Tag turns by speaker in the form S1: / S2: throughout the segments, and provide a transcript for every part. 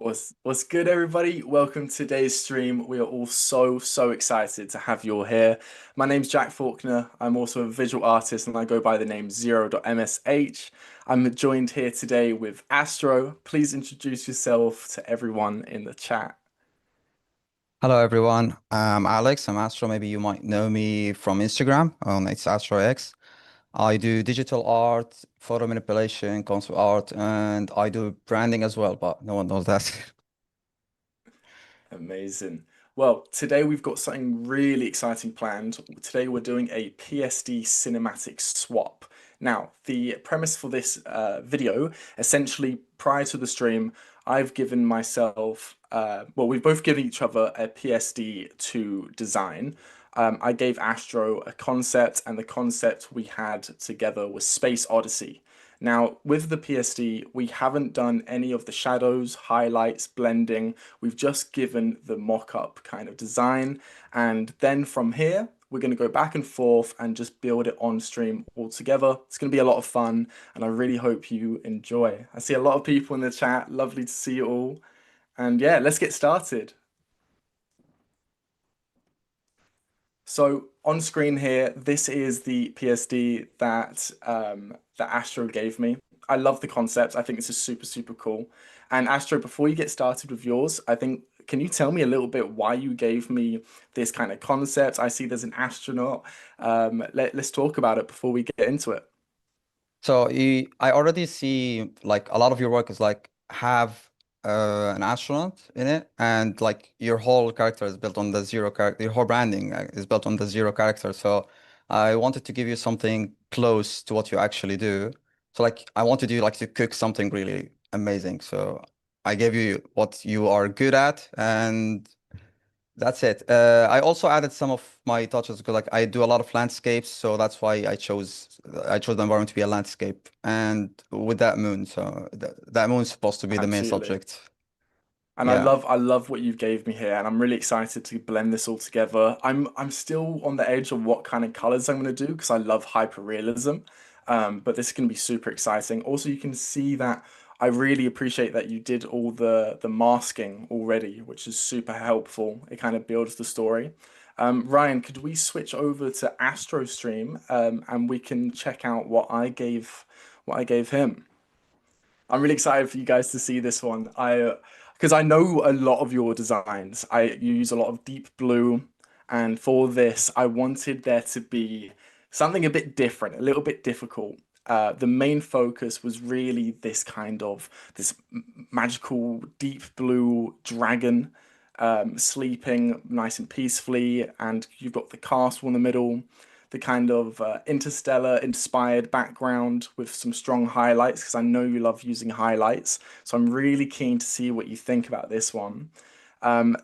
S1: What's good, everybody? Welcome to today's stream. We are all so excited to have you all here. My name's Jack Faulkner. I'm also a visual artist and I go by the name Zero.msh. I'm joined here today with Astro. Please introduce yourself to everyone in the chat.
S2: Hello everyone. I'm Alex. I'm Astro. Maybe you might know me from Instagram. It's AstroX. I do digital art, photo manipulation, concept art, and I do branding as well, but no one knows that.
S1: Amazing. Well, today we've got something really exciting planned. Today we're doing a PSD cinematic swap. Now, the premise for this video, essentially prior to the stream, I've given myself, well, we've both given each other a PSD to design. I gave Astro a concept, and the concept we had together was Space Odyssey. Now, with the PSD, we haven't done any of the shadows, highlights, blending. We've just given the mock-up kind of design. And then from here, we're going to go back and forth and just build it on stream all together. It's going to be a lot of fun, and I really hope you enjoy. I see a lot of people in the chat. Lovely to see you all. And yeah, let's get started. So on screen here, this is the PSD that Astro gave me. I love the concept. I think this is super cool. And Astro, before you get started with yours, I think can you tell me a little bit why you gave me this kind of concept? I see there's an astronaut. Let's talk about it before we get into it.
S2: I already see like a lot of your work is like have an astronaut in it, and like your whole character is built on the zero character. Your whole branding is built on the zero character. So I wanted to give you something close to what you actually do. So like I wanted you like to cook something really amazing. So I gave you what you are good at, and that's it. I also added some of my touches because like I do a lot of landscapes, so that's why I chose the environment to be a landscape and with that moon. So that moon's supposed to be the main
S1: Absolutely.
S2: subject.
S1: And
S2: Yeah.
S1: I love what you've gave me here, and I'm really excited to blend this all together. I'm still on the edge of what kind of colors I'm going to do because I love hyperrealism. But this is going to be super exciting. Also, you can see that I really appreciate that you did all the masking already, which is super helpful. It kind of builds the story. Ryan, could we switch over to AstroStream, and we can check out what I gave him? I'm really excited for you guys to see this one. Because I know a lot of your designs. You use a lot of deep blue, and for this, I wanted there to be something a bit different, a little bit difficult. The main focus was really this magical deep blue dragon sleeping nice and peacefully, and you've got the castle in the middle, the kind of interstellar inspired background with some strong highlights because I know you love using highlights. So I'm really keen to see what you think about this one.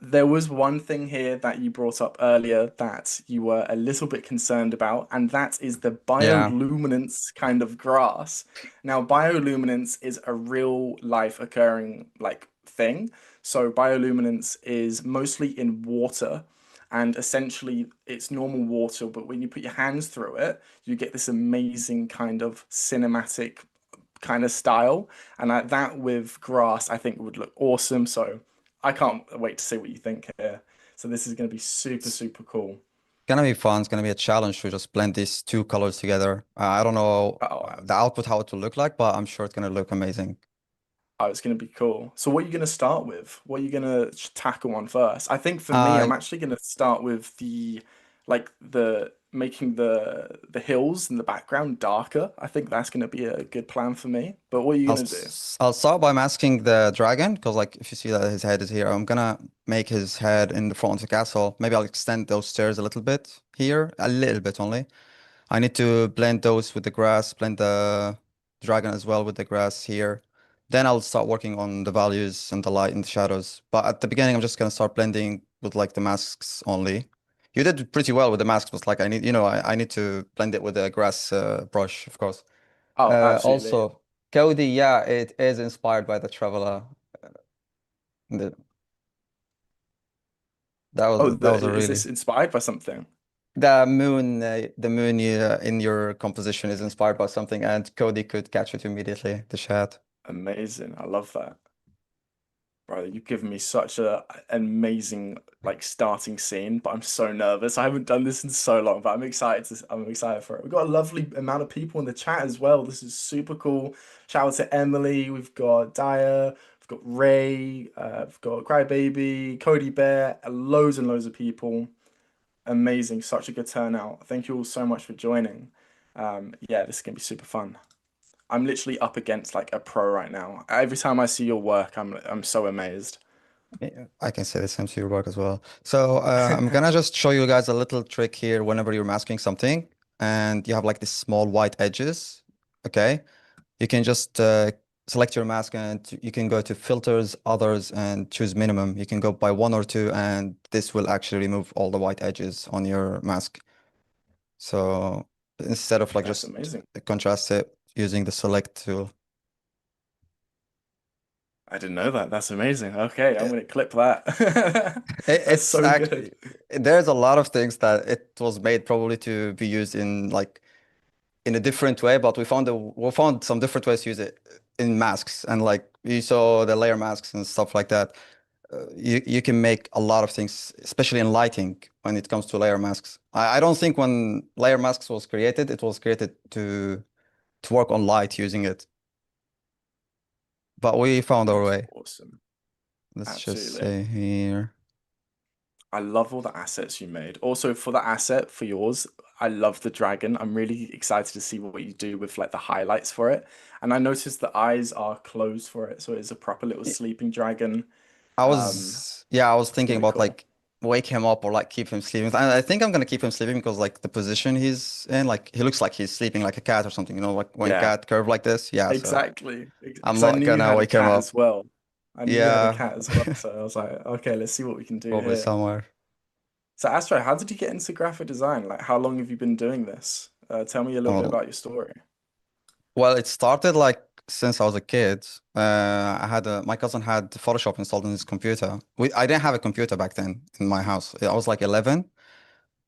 S1: There was one thing here that you brought up earlier that you were a little bit concerned about, and that is the
S2: Yeah.
S1: bioluminescence kind of grass. Now, bioluminescence is a real life occurring like thing. So bioluminescence is mostly in water, and essentially it's normal water, but when you put your hands through it, you get this amazing kind of cinematic kind of style. And that with grass, I think would look awesome. So I can't wait to see what you think here. So this is going to be
S2: It's
S1: super cool.
S2: gonna be fun. It's gonna be a challenge to just blend these two colors together. I don't know
S1: Oh,
S2: the output, how it will look like, but I'm sure it's gonna look amazing.
S1: oh, it's going to be cool. So what are you going to start with? What are you going to tackle on first? I think for me,
S2: Uh,
S1: I'm actually going to start with the making the hills in the background darker. I think that's going to be a good plan for me. But what are you going to do?
S2: I'll start by masking the dragon because like if you see that his head is here, I'm gonna make his head in the front of the castle. Maybe I'll extend those stairs a little bit here, a little bit only. I need to blend those with the grass, blend the dragon as well with the grass here. Then I'll start working on the values and the light and the shadows. But at the beginning, I'm just gonna start blending with like the masks only. You did pretty well with the masks, but like I need, I need to blend it with the grass brush, of course.
S1: Oh, absolutely.
S2: Also, Cody, yeah, it is inspired by the Traveler. The,
S1: Oh,
S2: that was a
S1: is
S2: really
S1: this inspired by something?
S2: the moon in your composition is inspired by something, and Cody could catch it immediately. The chat.
S1: Amazing. I love that. Bro, you've given me such an amazing like starting scene, but I'm so nervous. I haven't done this in so long, but I'm excited for it. We've got a lovely amount of people in the chat as well. This is super cool. Shout out to Emily. We've got Daya, we've got Ray, we've got Crybaby, Cody Bear, loads and loads of people. Amazing, such a good turnout. Thank you all so much for joining. Yeah, this is gonna be super fun. I'm literally up against like a pro right now. Every time I see your work, I'm so amazed.
S2: Yeah, I can say the same to your work as well. So I'm gonna just show you guys a little trick here whenever you're masking something and you have like these small white edges. Okay. You can just select your mask and you can go to filters, others, and choose minimum. You can go by one or two, and this will actually remove all the white edges on your mask. So instead of like
S1: That's
S2: just
S1: amazing.
S2: contrast it using the select tool.
S1: I didn't know that. That's amazing. Okay, I'm
S2: It,
S1: gonna clip that. That's
S2: it's
S1: so good.
S2: actually there's a lot of things that it was made probably to be used in like in a different way, but we found some different ways to use it in masks and like you saw the layer masks and stuff like that. You can make a lot of things, especially in lighting when it comes to layer masks. I don't think when layer masks was created, it was created to work on light using it, but we found our
S1: That's
S2: way.
S1: awesome.
S2: Let's just
S1: Absolutely.
S2: say here.
S1: I love all the assets you made. Also, for the asset for yours, I love the dragon. I'm really excited to see what you do with like the highlights for it. And I noticed the eyes are closed for it, so it's a proper little sleeping dragon.
S2: Yeah, I was
S1: It's
S2: thinking
S1: gonna be
S2: about
S1: cool.
S2: like wake him up or like keep him sleeping. I think I'm gonna keep him sleeping because like the position he's in, like he looks like he's sleeping like a cat or something, like when
S1: Yeah,
S2: cat curve like this. Yeah, so
S1: exactly.
S2: I'm
S1: Because I
S2: not
S1: knew you
S2: gonna
S1: had a
S2: wake him
S1: cat
S2: up.
S1: as well. I knew you had a
S2: Yeah,
S1: cat as well, so I was like, okay, let's see what we can do
S2: probably
S1: here.
S2: somewhere.
S1: So Astro, how did you get into graphic design? Like, how long have you been doing this? Tell me a little bit
S2: Oh,
S1: about your story.
S2: well, it started like since I was a kid. My cousin had Photoshop installed on his computer. I didn't have a computer back then in my house. I was like 11.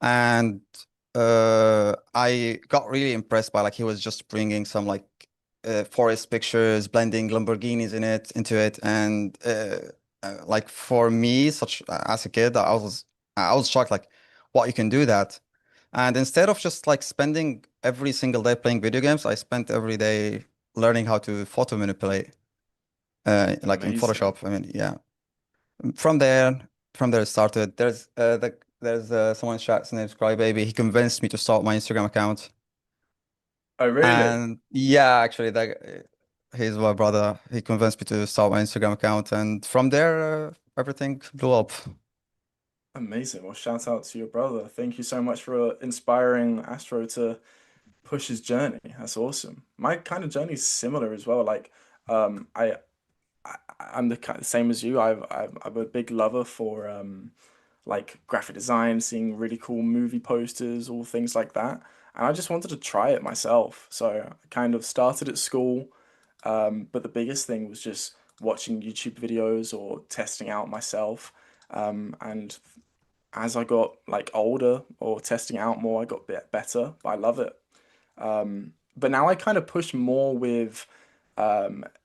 S2: And I got really impressed by like he was just bringing some like forest pictures, blending Lamborghinis in it into it, and like for me, such as a kid, I was shocked like what you can do that. And instead of just like spending every single day playing video games, I spent every day learning how to photo manipulate, like in
S1: Amazing.
S2: Photoshop. I mean, yeah. From there, from there it started. There's someone chat's name's Crybaby. He convinced me to start my Instagram account.
S1: Oh, really?
S2: And yeah, actually, he's my brother. He convinced me to start my Instagram account, and from there, everything blew up.
S1: Amazing. Well, shout out to your brother. Thank you so much for inspiring Astro to push his journey. That's awesome. My kind of journey is similar as well. Like, um, I, I'm the kind same as you. I'm a big lover for like graphic design, seeing really cool movie posters, all things like that. And I just wanted to try it myself. So I kind of started at school, but the biggest thing was just watching YouTube videos or testing out myself. And as I got like older or testing out more, I got a bit better. But I love it. But now I kind of push more with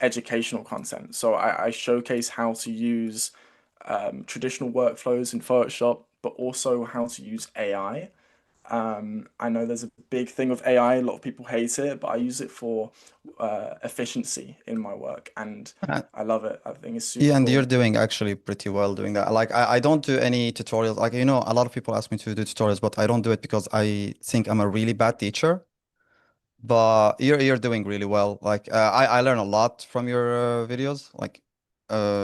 S1: educational content. So I showcase how to use traditional workflows in Photoshop, but also how to use AI. I know there's a big thing with AI. A lot of people hate it, but I use it for efficiency in my work, and
S2: Uh,
S1: I love it. I think it's super
S2: yeah, and you're
S1: cool.
S2: doing actually pretty well doing that. Like I don't do any tutorials. Like a lot of people ask me to do tutorials, but I don't do it because I think I'm a really bad teacher. But you're doing really well. Like I learn a lot from your videos. Like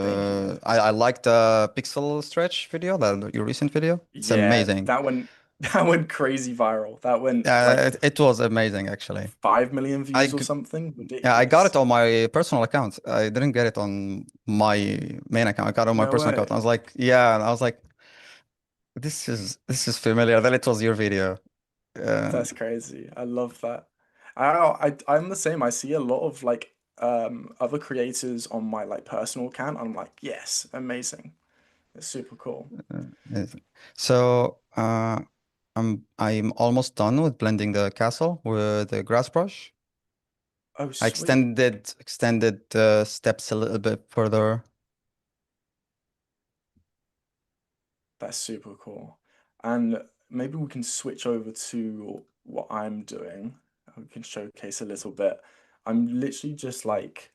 S1: Thank you.
S2: I like the pixel stretch video, your recent video. It's
S1: Yeah,
S2: amazing.
S1: that went that went crazy viral. That went like
S2: It was amazing actually.
S1: 5 million
S2: I
S1: views or
S2: g-
S1: something.
S2: yeah, I got it
S1: Ridiculous.
S2: on my personal account. I didn't get it on my main account. I got it on my
S1: No
S2: personal account. I
S1: way.
S2: was like, yeah, and I was like, this is familiar. Then it was your video.
S1: That's
S2: And
S1: crazy. I love that. I'm the same. I see a lot of like other creators on my like personal account. I'm like, yes, amazing. It's super cool.
S2: Yes. So I'm almost done with blending the castle with the grass brush.
S1: Oh,
S2: I
S1: sweet.
S2: extended the steps a little bit further.
S1: That's super cool. And maybe we can switch over to what I'm doing. We can showcase a little bit. I'm literally just like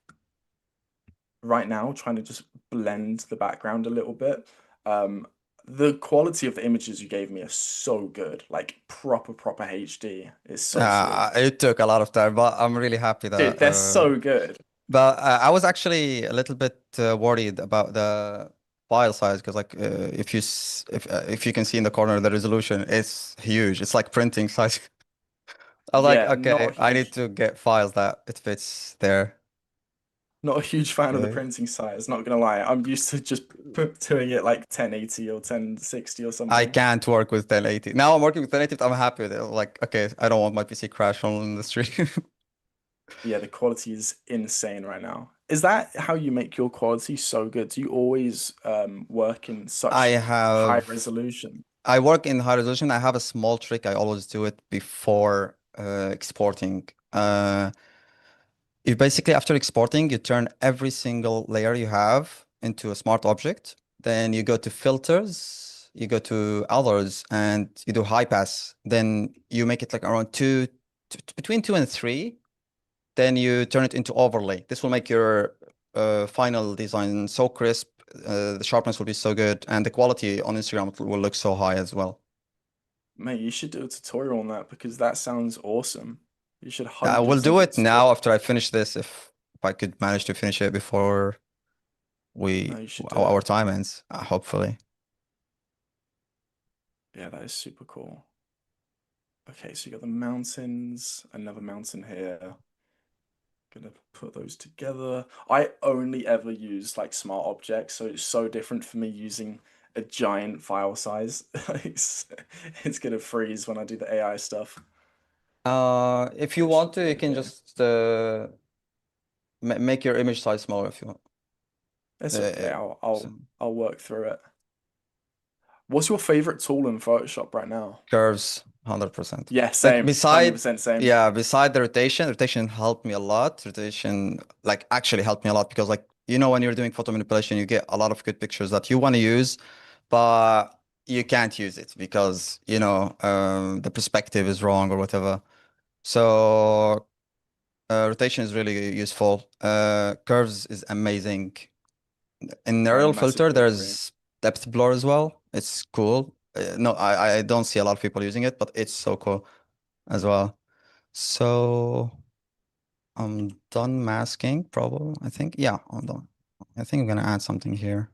S1: right now trying to just blend the background a little bit. Um, the quality of the images you gave me are so good, like proper HD. It's so sweet.
S2: It took a lot of time, but I'm really happy
S1: Dude,
S2: that
S1: they're so good.
S2: but I was actually a little bit worried about the file size because like if you can see in the corner the resolution it's huge. It's like printing size. I was like,
S1: Yeah, not
S2: okay,
S1: a
S2: I need
S1: huge
S2: to get files that it fits there.
S1: not a huge fan of the
S2: Okay.
S1: printing size, not gonna lie. I'm used to just doing it like 1080 or 1060 or
S2: I
S1: something.
S2: can't work with 1080. Now I'm working with 1080, but I'm happy with it. Like, okay, I don't want my PC crash on the street.
S1: Yeah, the quality is insane right now. Is that how you make your quality so good? Do you always work in
S2: I
S1: such high
S2: have
S1: resolution?
S2: I work in high resolution. I have a small trick. I always do it before exporting. You basically, after exporting, you turn every single layer you have into a smart object. Then you go to filters, you go to others, and you do high pass. Then you make it like around between two and three. Then you turn it into overlay. This will make your final design so crisp. The sharpness will be so good, and the quality on Instagram will look so high as well.
S1: Mate, you should do a tutorial on that because that sounds awesome. You should
S2: I will
S1: 100%
S2: do
S1: do a
S2: it now
S1: tutorial.
S2: after I finish this, if I could manage to finish it before
S1: No,
S2: we
S1: you should do
S2: our
S1: it.
S2: time ends, hopefully.
S1: Yeah, that is super cool. Okay, so you got the mountains, another mountain here. Gonna put those together. I only ever use like smart objects, so it's so different for me using a giant file size. It's, it's gonna freeze when I do the AI stuff.
S2: If you
S1: Which
S2: want to, you can
S1: okay,
S2: just make your image size smaller if you want.
S1: it's okay.
S2: Uh,
S1: I'll
S2: so
S1: I'll I'll work through it. What's your favorite tool in Photoshop right now?
S2: curves, 100%.
S1: Yeah,
S2: Like
S1: same,
S2: beside,
S1: 100% same.
S2: yeah, beside the rotation helped me a lot. Rotation like actually helped me a lot because like when you're doing photo manipulation, you get a lot of good pictures that you want to use, but you can't use it because the perspective is wrong or whatever. So rotation is really useful. Curves is amazing. In
S1: I
S2: aerial filter,
S1: massively agree.
S2: there's depth blur as well. It's cool. No, I don't see a lot of people using it, but it's so cool as well. So I'm done masking, probably. I think, yeah, I'm done. I think I'm gonna add something here.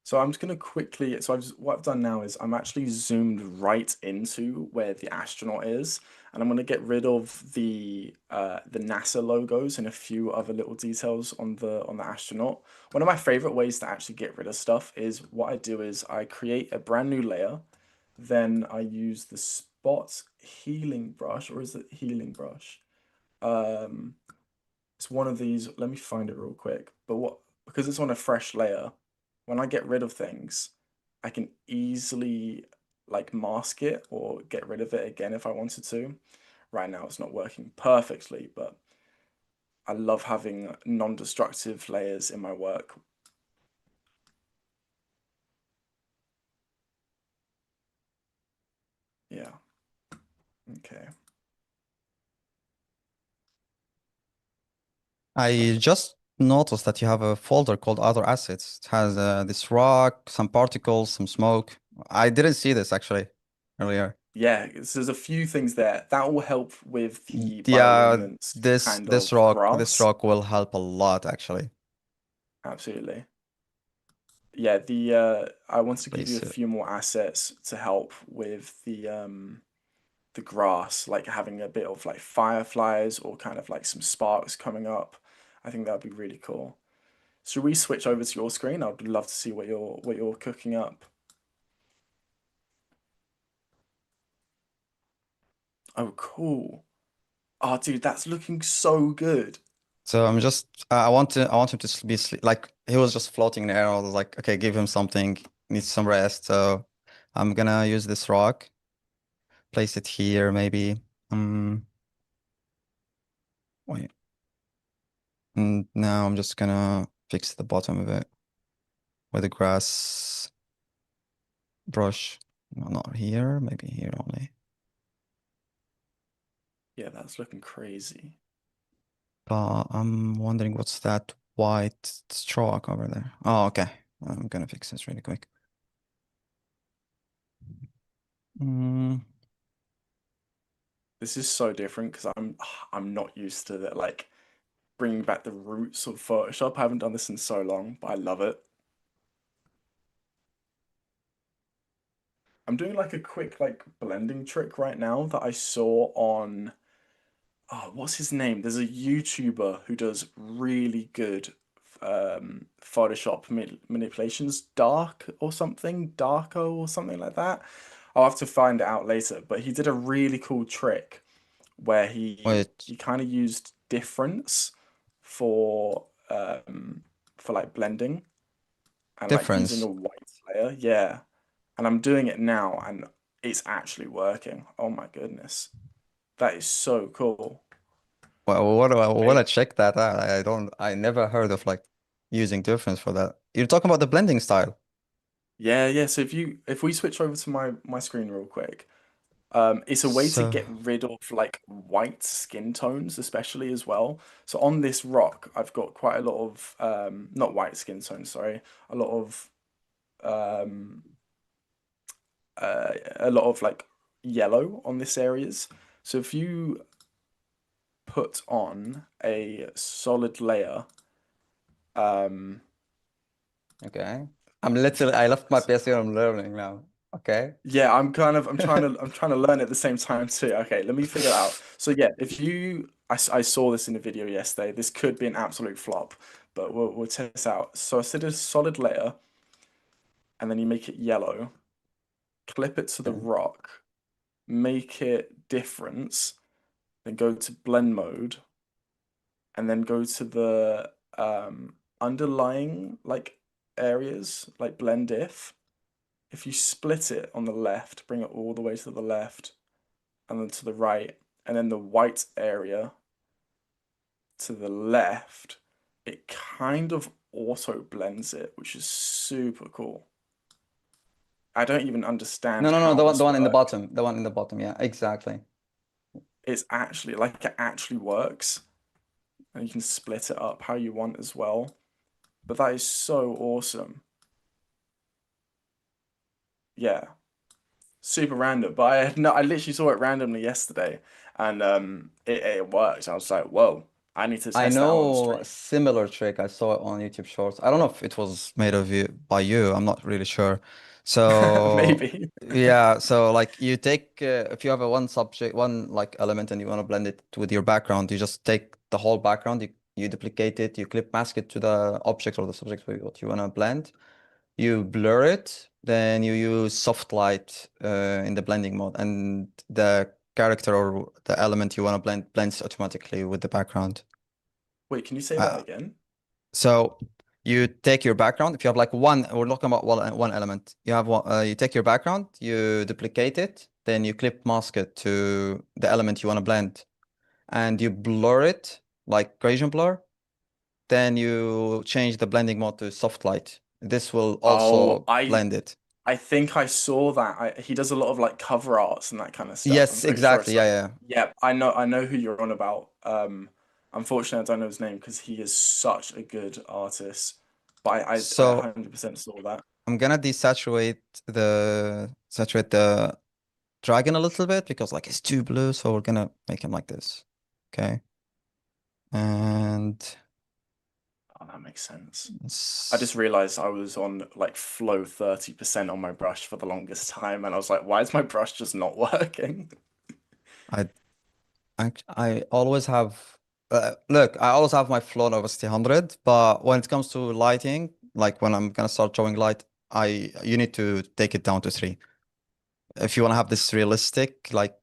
S1: So I'm just gonna quickly. What I've done now is I'm actually zoomed right into where the astronaut is, and I'm gonna get rid of the NASA logos and a few other little details on the astronaut. One of my favorite ways to actually get rid of stuff is what I do is I create a brand new layer, then I use the spot healing brush, or is it healing brush? Um, it's one of these. Let me find it real quick. But what because it's on a fresh layer, when I get rid of things, I can easily like mask it or get rid of it again if I wanted to. Right now it's not working perfectly, but I love having non-destructive layers in my work. Yeah. Okay.
S2: I just noticed that you have a folder called Other Assets. It has this rock, some particles, some smoke. I didn't see this actually earlier.
S1: Yeah, so there's a few things there that will help with the
S2: Yeah,
S1: bioluminescence
S2: this
S1: kind
S2: this
S1: of
S2: rock this
S1: grass.
S2: rock will help a lot actually.
S1: Absolutely. Yeah, the I want to give you a
S2: Place it.
S1: few more assets to help with the grass, like having a bit of like fireflies or kind of like some sparks coming up. I think that'd be really cool. Should we switch over to your screen? I'd love to see what you're cooking up. Oh, cool. Oh, dude, that's looking so good.
S2: So I'm just I want him to be sleep. Like he was just floating in the air. I was like, okay, give him something. Needs some rest. So I'm gonna use this rock, place it here maybe. Um, Wait. And now I'm just gonna fix the bottom of it with the grass. brush. No, not here, maybe here only.
S1: Yeah, that's looking crazy.
S2: But I'm wondering what's that white straw over there. Oh, okay. I'm gonna fix this really quick. Mm,
S1: This is so different because I'm not used to that, like bringing back the roots of Photoshop. I haven't done this in so long, but I love it. I'm doing like a quick like blending trick right now that I saw on what's his name? There's a YouTuber who does really good Photoshop manipulations, Dark or something, Darko or something like that. I'll have to find it out later, but he did a really cool trick where
S2: wait,
S1: he kind of used difference for like blending and like using a
S2: difference.
S1: white layer. Yeah. And I'm doing it now and it's actually working. Oh my goodness. That is so cool.
S2: Well, what do I want
S1: I
S2: to check that out? I never heard of like using difference for that. You're talking about the blending style.
S1: Yeah, yeah. So if we switch over to my screen real quick, it's a way to
S2: So,
S1: get rid of like white skin tones, especially as well. So on this rock, I've got quite a lot of not white skin tones, sorry, a lot of um a lot of like yellow on this areas. So if you put on a solid layer, um,
S2: okay. I left my PC and I'm learning now. Okay.
S1: yeah, I'm trying to learn at the same time too. Okay, let me figure it out. So yeah, if you I saw this in a video yesterday. This could be an absolute flop, but we'll test this out. So I said a solid layer, and then you make it yellow, clip it to the
S2: Okay.
S1: rock, make it difference, then go to blend mode, and then go to the underlying like areas like blend if you split it on the left, bring it all the way to the left and then to the right, and then the white area to the left, it kind of auto blends it, which is super cool. I don't even understand
S2: No, no, no,
S1: how
S2: the
S1: this
S2: one in the
S1: works.
S2: bottom, the one in the bottom. Yeah, exactly.
S1: It's actually like it actually works, and you can split it up how you want as well. But that is so awesome. Yeah, super random. But I had no, I literally saw it randomly yesterday, and it worked. I was like, whoa, I need to
S2: I
S1: test that out on
S2: know a
S1: stream.
S2: similar trick. I saw it on YouTube Shorts. I don't know if it was made of you by you. I'm not really sure. So
S1: Maybe.
S2: yeah, so like you take if you have a one subject, one like element, and you want to blend it with your background, you just take the whole background, you duplicate it, you clip mask it to the object or the subject what you want to blend. You blur it, then you use soft light in the blending mode, and the character or the element you want to blend blends automatically with the background.
S1: Wait, can you say that
S2: Uh,
S1: again?
S2: so you take your background. If you have like one, we're talking about one element. You have one, you take your background, you duplicate it, then you clip mask it to the element you want to blend, and you blur it like Gaussian blur. Then you change the blending mode to soft light. This will
S1: Oh,
S2: also blend it.
S1: I think I saw that. He does a lot of like cover arts and that kind of stuff. I'm
S2: Yes,
S1: pretty sure.
S2: exactly.
S1: So
S2: Yeah, yeah.
S1: yeah, I know who you're on about. Unfortunately, I don't know his name because he is such a good artist. But I
S2: So
S1: 100% saw that.
S2: I'm gonna saturate the dragon a little bit because like it's too blue, so we're gonna make him like this. Okay. And
S1: Oh, that makes sense. I just
S2: s-
S1: realized I was on like flow 30% on my brush for the longest time, and I was like, why is my brush just not working?
S2: I I always have look, I always have my flow opacity 100, but when it comes to lighting, like when I'm gonna start showing light, I you need to take it down to 3. If you want to have this realistic like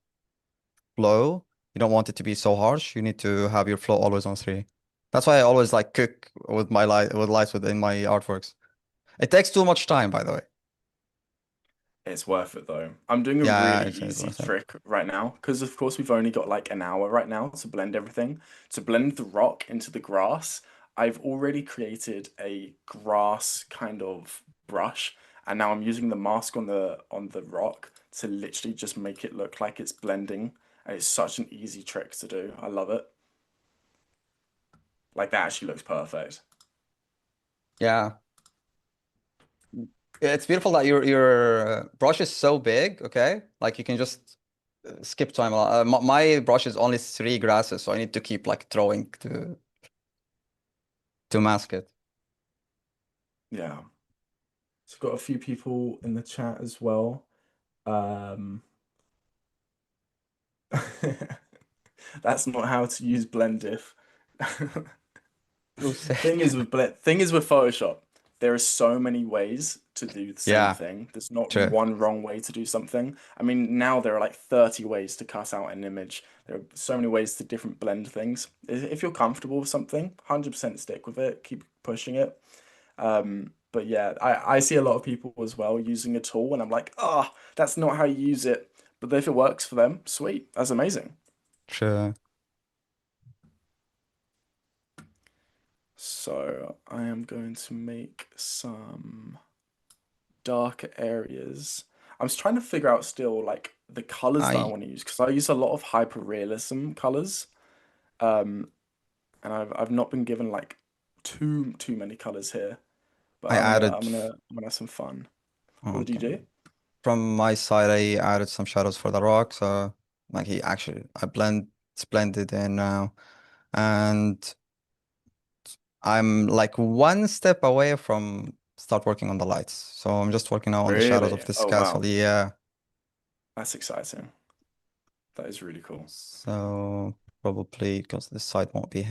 S2: flow, you don't want it to be so harsh, you need to have your flow always on 3. That's why I always like cook with my lights within my artworks. It takes too much time, by the way.
S1: It's worth it though. I'm doing a
S2: Yeah,
S1: really
S2: it's
S1: easy
S2: worth it.
S1: trick right now because, of course, we've only got like an hour right now to blend everything. To blend the rock into the grass, I've already created a grass kind of brush, and now I'm using the mask on the rock to literally just make it look like it's blending, and it's such an easy trick to do. I love it. Like that actually looks perfect.
S2: Yeah. It's beautiful that your brush is so big, okay? Like you can just skip time a lot. My brush is only three grasses, so I need to keep like throwing to mask it.
S1: Yeah. So got a few people in the chat as well. Um, that's not how to use Blendif.
S2: Who said?
S1: Thing is with Photoshop, there are so many ways to do the same
S2: Yeah,
S1: thing. There's not
S2: true.
S1: one wrong way to do something. I mean, now there are like 30 ways to cut out an image. There are so many ways to different blend things. If you're comfortable with something, 100% stick with it, keep pushing it. But yeah, I see a lot of people as well using a tool, and I'm like, ah, oh, that's not how you use it. But if it works for them, sweet, that's amazing.
S2: True.
S1: So I am going to make some darker areas. I'm just trying to figure out still like the colors that I
S2: I
S1: want to use because I use a lot of hyper realism colors. Um, and I've not been given like too many colors here, but
S2: I added
S1: I'm gonna have some fun. What did you
S2: okay.
S1: do?
S2: From my side, I added some shadows for the rock, so like he actually I blended in now, and I'm like one step away from start working on the lights. So I'm just working now on the shadows of
S1: Really?
S2: this
S1: Oh
S2: castle.
S1: wow,
S2: Yeah.
S1: that's exciting. That is really cool.
S2: So probably because this side won't be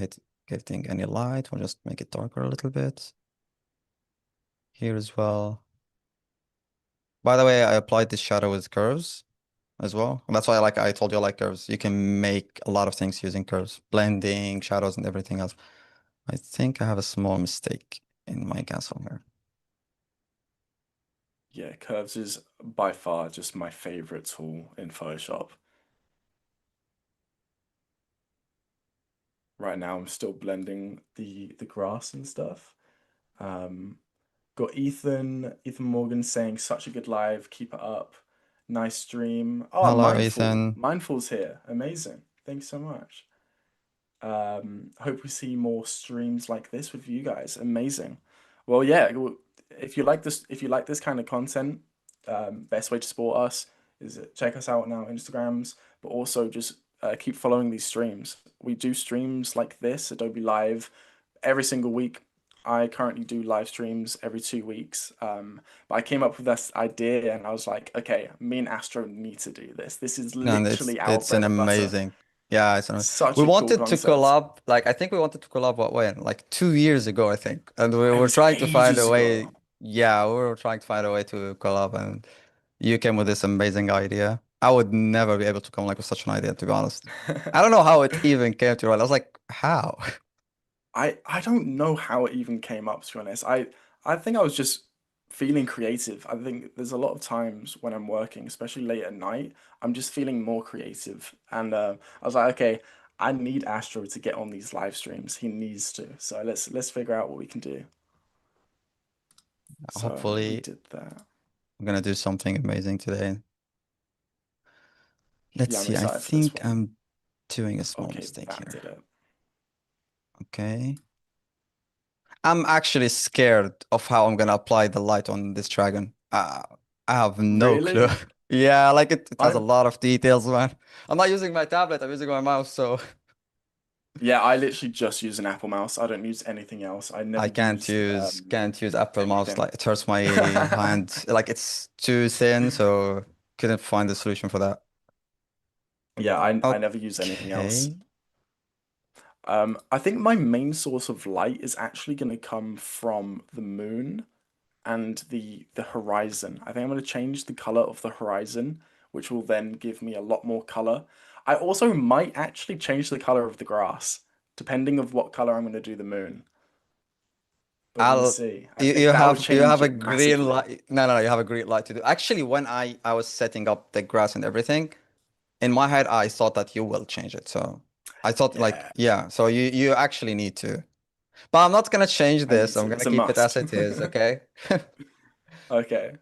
S2: getting any light, we'll just make it darker a little bit here as well. By the way, I applied this shadow with curves as well. That's why I told you I like curves. You can make a lot of things using curves, blending, shadows, and everything else. I think I have a small mistake in my castle here.
S1: Yeah, curves is by far just my favorite tool in Photoshop. Right now, I'm still blending the grass and stuff. Um, got Ethan Morgan saying such a good live, keep it up. Nice stream. Oh,
S2: Hello, Ethan.
S1: Mindful's here. Amazing. Thanks so much. Hope we see more streams like this with you guys. Amazing. Well, yeah, if you like this kind of content, best way to support us is check us out on our Instagrams, but also just keep following these streams. We do streams like this, Adobe Live, every single week. I currently do live streams every 2 weeks. But I came up with this idea and I was like, okay, me and Astro need to do this. This is
S2: And
S1: literally our
S2: it's an
S1: bread and butter.
S2: amazing, yeah, we
S1: Such a cool
S2: wanted to
S1: concept.
S2: collab, like I think we wanted to collab what when? Like 2 years ago, I think. And we
S1: It
S2: were
S1: was
S2: trying to find a
S1: ages ago.
S2: way. Yeah, we were trying to find a way to collab and you came with this amazing idea. I would never be able to come like with such an idea, to be honest. I don't know how it even came to it. I was like, how?
S1: I don't know how it even came up, to be honest. I think I was just feeling creative. I think there's a lot of times when I'm working, especially late at night, I'm just feeling more creative. And I was like, okay, I need Astro to get on these live streams. He needs to. So let's figure out what we can do. So we
S2: Hopefully
S1: did that.
S2: I'm gonna do something amazing today. Let's
S1: Yeah, I'm
S2: see. I
S1: excited for this
S2: think
S1: one.
S2: I'm doing a small
S1: Okay,
S2: mistake
S1: that
S2: here.
S1: did it.
S2: Okay. I'm actually scared of how I'm gonna apply the light on this dragon. I have no clue.
S1: Really?
S2: Yeah, like it has a
S1: I'm
S2: lot of details, man. I'm not using my tablet, I'm using my mouse, so
S1: Yeah, I literally just use an Apple mouse. I don't use anything else. I
S2: I
S1: never used
S2: can't use Apple mouse.
S1: anything.
S2: Like it hurts my hand. Like it's too thin, so couldn't find a solution for that.
S1: Yeah, I never use anything else.
S2: Okay.
S1: I think my main source of light is actually going to come from the moon and the horizon. I think I'm going to change the color of the horizon, which will then give me a lot more color. I also might actually change the color of the grass, depending of what color I'm going to do the moon. But we'll
S2: I'll
S1: see. I
S2: you,
S1: think that would
S2: you have
S1: change
S2: a
S1: it
S2: green
S1: massively.
S2: light. No, you have a green light to do. Actually, when I was setting up the grass and everything, in my head I thought that you will change it. So I thought like
S1: Yeah,
S2: yeah, so you actually need to. But I'm not gonna change
S1: I need
S2: this. I'm
S1: to.
S2: gonna
S1: It's a
S2: keep it
S1: must.
S2: as it is, okay?
S1: Okay.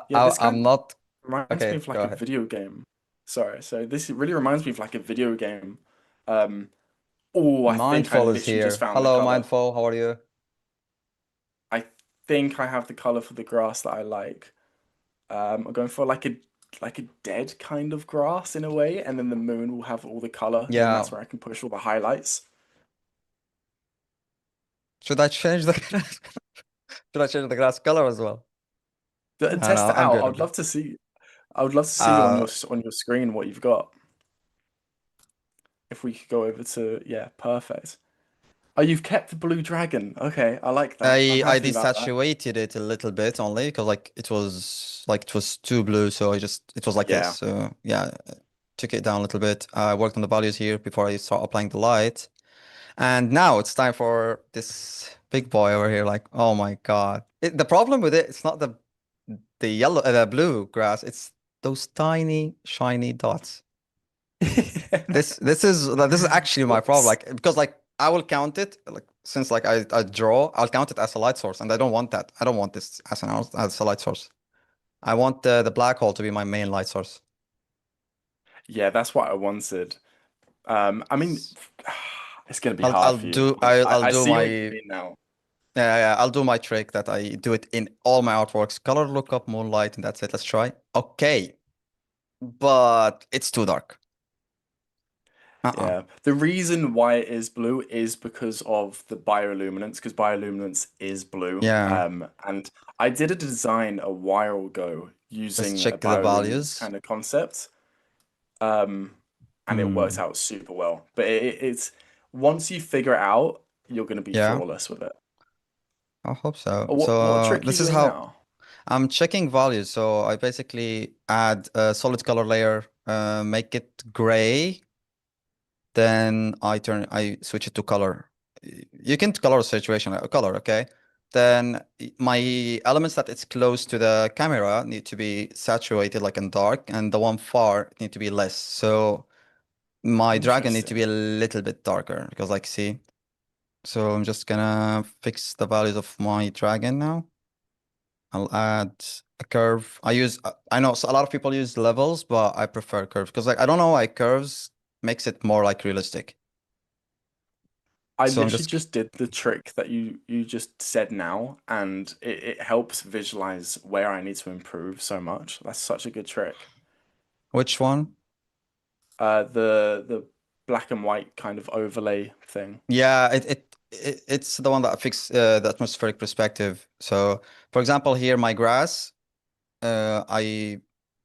S1: Yeah, this kind
S2: I'm
S1: of
S2: not
S1: reminds me
S2: okay.
S1: of
S2: Go
S1: like a
S2: ahead.
S1: video game. Sorry, so this really reminds me of like a video game. Um, oh, I think I
S2: Mindful is
S1: literally just
S2: here.
S1: found the
S2: Hello,
S1: color.
S2: Mindful. How are you?
S1: I think I have the color for the grass that I like. I'm going for like a dead kind of grass in a way, and then the moon will have all the color, and then
S2: Yeah.
S1: that's where I can push all the highlights.
S2: Should I change the should I change the grass color as well? I don't
S1: Test
S2: know.
S1: it
S2: I'm
S1: out.
S2: good. I'm good.
S1: I would love to see on
S2: Uh,
S1: on your screen what you've got. If we could go over to, yeah, perfect. Oh, you've kept the blue dragon. Okay, I like that. I'm
S2: I
S1: happy about that.
S2: desaturated it a little bit only because like it was too blue, so it was like this.
S1: Yeah.
S2: So yeah, took it down a little bit. I worked on the values here before I start applying the light. And now it's time for this big boy over here. Like, oh my God. The problem with it, it's not the yellow, the blue grass. It's those tiny, shiny dots. This is actually my problem.
S1: Whoops.
S2: Like, because like I will count it like since like I draw, I'll count it as a light source, and I don't want that. I don't want this as as a light source. I want the black hole to be my main light source.
S1: Yeah, that's what I wanted. I mean,
S2: S-
S1: it's gonna be hard for you.
S2: I'll
S1: I
S2: do
S1: see
S2: my
S1: what you mean now.
S2: yeah, I'll do my trick that I do it in all my artworks. Color lookup, moonlight, and that's it. Let's try. Okay, but it's too dark. Uh-uh.
S1: Yeah. The reason why it is blue is because of the bioluminescence, because bioluminescence is blue.
S2: Yeah,
S1: And I did a design a while ago
S2: let's
S1: using a
S2: check the
S1: bioluminescence
S2: values.
S1: kind of concept. Um, and it worked
S2: Hmm.
S1: out super well. But it's once you figure it out, you're gonna be
S2: Yeah,
S1: flawless with it.
S2: I hope so.
S1: Oh,
S2: So
S1: what trick are you
S2: this is
S1: doing
S2: how
S1: now?
S2: I'm checking values. So I basically add a solid color layer, make it gray. Then I switch it to color. You can color saturation, color, okay? Then my elements that it's close to the camera need to be saturated like in dark, and the one far need to be less. So my dragon need to be
S1: Interesting.
S2: a little bit darker because like see. So I'm just gonna fix the values of my dragon now. I'll add a curve. I know so a lot of people use levels, but I prefer curves because like I don't know why curves makes it more like realistic.
S1: I
S2: So I'm
S1: literally
S2: just
S1: just did the trick that you just said now, and it helps visualize where I need to improve so much. That's such a good trick.
S2: which one?
S1: The black and white kind of overlay thing.
S2: Yeah, it's the one that fix the atmospheric perspective. So, for example, here my grass, uh, I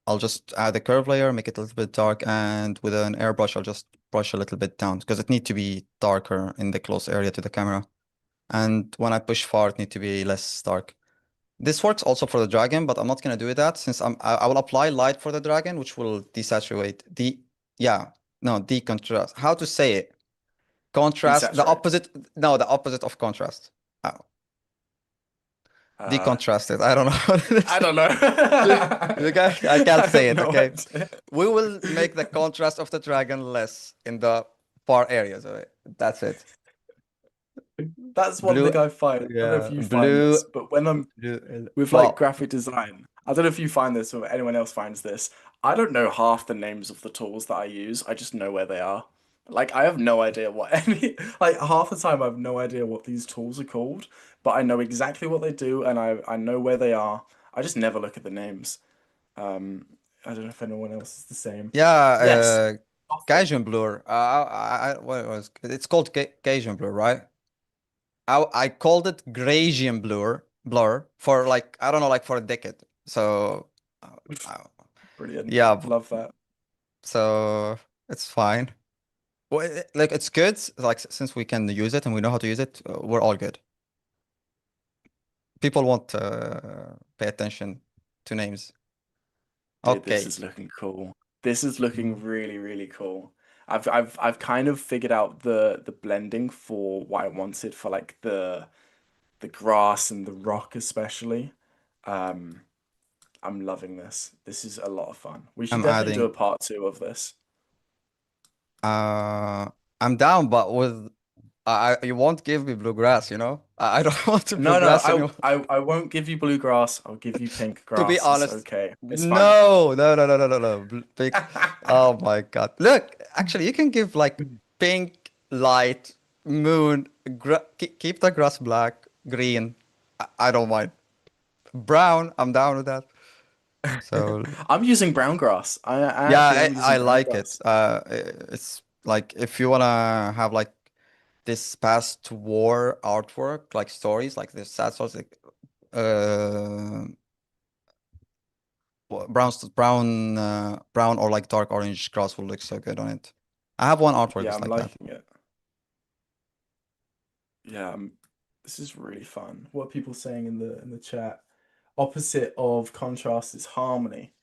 S2: I'll just add a curve layer, make it a little bit dark, and with an airbrush, I'll just brush a little bit down because it need to be darker in the close area to the camera. And when I push far, it need to be less dark. This works also for the dragon, but I'm not gonna do that since I will apply light for the dragon, which will desaturate yeah, no, decontrast. How to say it? Contrast, the
S1: Desaturate.
S2: opposite, no, the opposite of contrast. Oh,
S1: Uh,
S2: decontrasted. I don't know what it
S1: I
S2: is.
S1: don't know.
S2: Okay, I can't
S1: I
S2: say
S1: have
S2: it,
S1: no
S2: okay?
S1: idea.
S2: We will make the contrast of the dragon less in the far areas of it. That's it.
S1: That's one
S2: Blue,
S1: thing I find. I don't know if
S2: yeah,
S1: you find
S2: blue,
S1: this, but when I'm with like
S2: well,
S1: graphic design, I don't know if you find this or anyone else finds this. I don't know half the names of the tools that I use. I just know where they are. Like I have no idea what any like half the time I have no idea what these tools are called, but I know exactly what they do and I know where they are. I just never look at the names. Um, I don't know if anyone else is the same. Yes,
S2: yeah,
S1: buffing.
S2: Gaussian blur. What it was it's called Gaussian blur, right? I called it Gaussian blur for like I don't know, like for a decade. So uh, uh,
S1: Brilliant.
S2: yeah,
S1: Love that.
S2: so it's fine. Well, like it's good. Like since we can use it and we know how to use it, we're all good. People won't pay attention to names.
S1: Dude, this
S2: Okay.
S1: is looking cool. This is looking
S2: Mhm.
S1: really, really cool. I've kind of figured out the blending for what I wanted for like the grass and the rock especially. Um, I'm loving this. This is a lot of fun. We should
S2: I'm
S1: definitely do a
S2: adding.
S1: part two of this.
S2: Uh, I'm down, but with You won't give me bluegrass, you know? I don't want to
S1: No, no,
S2: bluegrass anymore.
S1: I won't give you bluegrass. I'll give you pink
S2: To be
S1: grass. It's
S2: honest,
S1: okay. It's fine.
S2: no, no, no, no, no, no, no. Big. Oh my God. Look, actually, you can give like pink, light, moon, keep the grass black, green. I don't mind. Brown, I'm down with that. So
S1: I'm using brown grass. I
S2: yeah,
S1: actually am using
S2: I
S1: brown
S2: like it.
S1: grass.
S2: It's like if you wanna have like this past war artwork, like stories, like this sad stories, like uh, brown or like dark orange grass will look so good on it. I have one artwork
S1: Yeah,
S2: just
S1: I'm
S2: like that.
S1: liking it. Yeah, this is really fun. What are people saying in the chat? Opposite of contrast is harmony.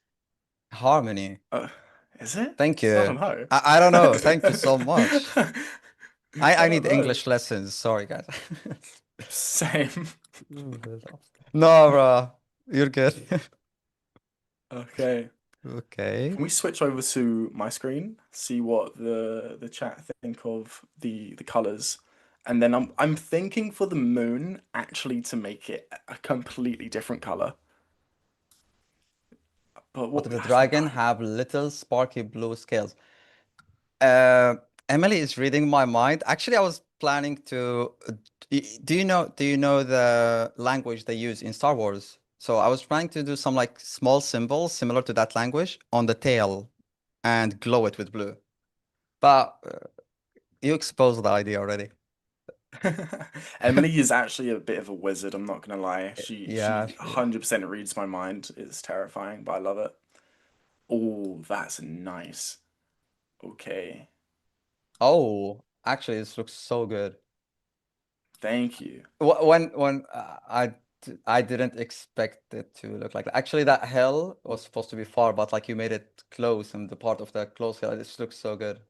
S2: Harmony.
S1: Uh, is it?
S2: Thank
S1: 'Cause I don't
S2: you.
S1: know.
S2: I don't know. Thank you so much.
S1: I
S2: I
S1: don't
S2: need
S1: know.
S2: English lessons. Sorry, guys.
S1: Same.
S2: No, bro. You're good.
S1: Okay.
S2: Okay.
S1: Can we switch over to my screen? See what the chat think of the colors. And then I'm thinking for the moon actually to make it a completely different color. But
S2: But
S1: what
S2: the dragon have little sparky blue scales. Uh, Emily is reading my mind. Actually, I was planning to. Do you know the language they use in Star Wars? So I was trying to do some like small symbols similar to that language on the tail and glow it with blue. But you exposed the idea already.
S1: Emily is actually a bit of a wizard, I'm not gonna lie.
S2: Yeah,
S1: She
S2: she is.
S1: 100% reads my mind. It's terrifying, but I love it. Oh, that's nice. Okay.
S2: Oh, actually, this looks so good.
S1: Thank you.
S2: I didn't expect it to look like that. Actually, that hill was supposed to be far, but like you made it close, and the part of the close hill, this looks so good.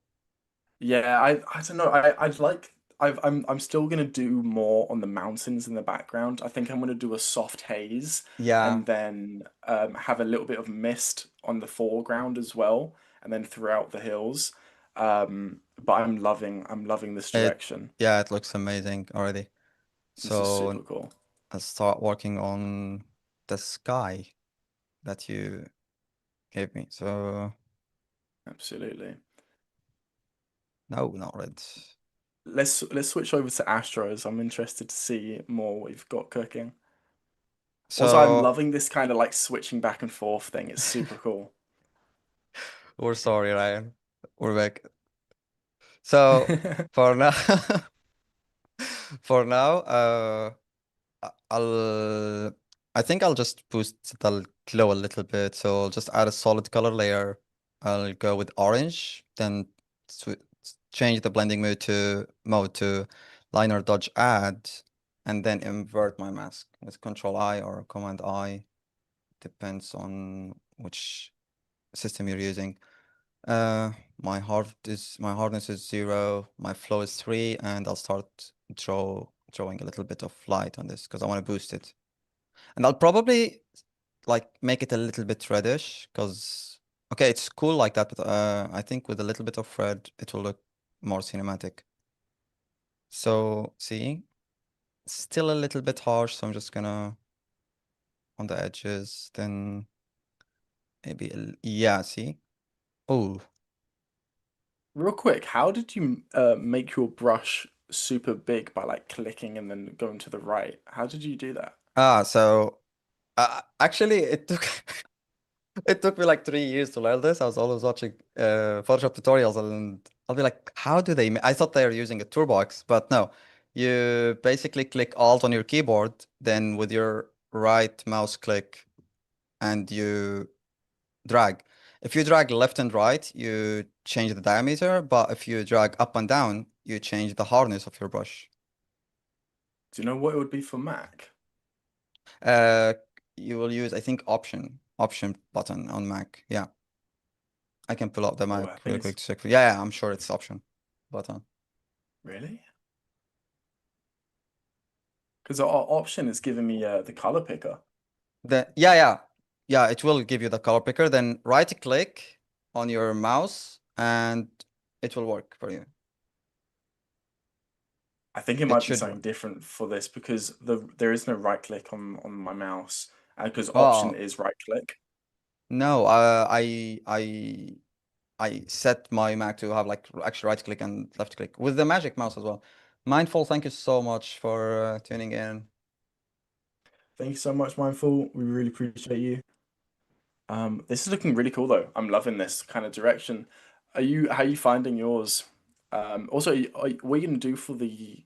S1: Yeah, I don't know. I'd like I'm still gonna do more on the mountains in the background. I think I'm gonna do a soft haze
S2: Yeah,
S1: and then have a little bit of mist on the foreground as well, and then throughout the hills. But I'm loving this
S2: it
S1: direction.
S2: yeah, it looks amazing already.
S1: This is
S2: So
S1: super cool.
S2: I'll start working on the sky that you gave me. So
S1: Absolutely.
S2: no, not red.
S1: Let's switch over to Astros. I'm interested to see more what you've got cooking. Also, I'm
S2: So
S1: loving this kind of like switching back and forth thing. It's super cool.
S2: we're sorry, Ryan. We're back. So for now, for now, I'll I think I'll just boost the glow a little bit. So I'll just add a solid color layer. I'll go with orange, then sw change the blending mode to liner dodge add, and then invert my mask with Control I or Command I, depends on which system you're using. Uh, my hardness is 0, my flow is 3, and I'll start drawing a little bit of light on this because I want to boost it. And I'll probably like make it a little bit reddish because okay, it's cool like that, but I think with a little bit of red, it will look more cinematic. So see, still a little bit harsh, so I'm just gonna on the edges, then maybe yeah, see. Oh,
S1: Real quick, how did you make your brush super big by like clicking and then going to the right? How did you do that?
S2: so actually, it took it took me like 3 years to learn this. I was always watching Photoshop tutorials, and I'll be like, "How do they?" I thought they were using a toolbox, but no. You basically click Alt on your keyboard, then with your right mouse click, and you drag. If you drag left and right, you change the diameter, but if you drag up and down, you change the hardness of your brush.
S1: Do you know what it would be for Mac?
S2: Uh, you will use, I think, Option button on Mac. Yeah. I can pull up the
S1: Oh, I
S2: Mac
S1: think
S2: really quick
S1: it's
S2: to check. Yeah, yeah, I'm sure it's Option button.
S1: really because our option is giving me the color picker.
S2: Yeah, it will give you the color picker. Then right click on your mouse and it will work for you.
S1: I think it
S2: It
S1: might be
S2: should
S1: something
S2: work.
S1: different for this because there is no right click on my mouse because option
S2: Oh,
S1: is right click.
S2: no, I set my Mac to have like actually right click and left click with the Magic Mouse as well. Mindful, thank you so much for tuning in.
S1: Thank you so much, Mindful. We really appreciate you. This is looking really cool though. I'm loving this kind of direction. How are you finding yours? Also, what are you gonna do for the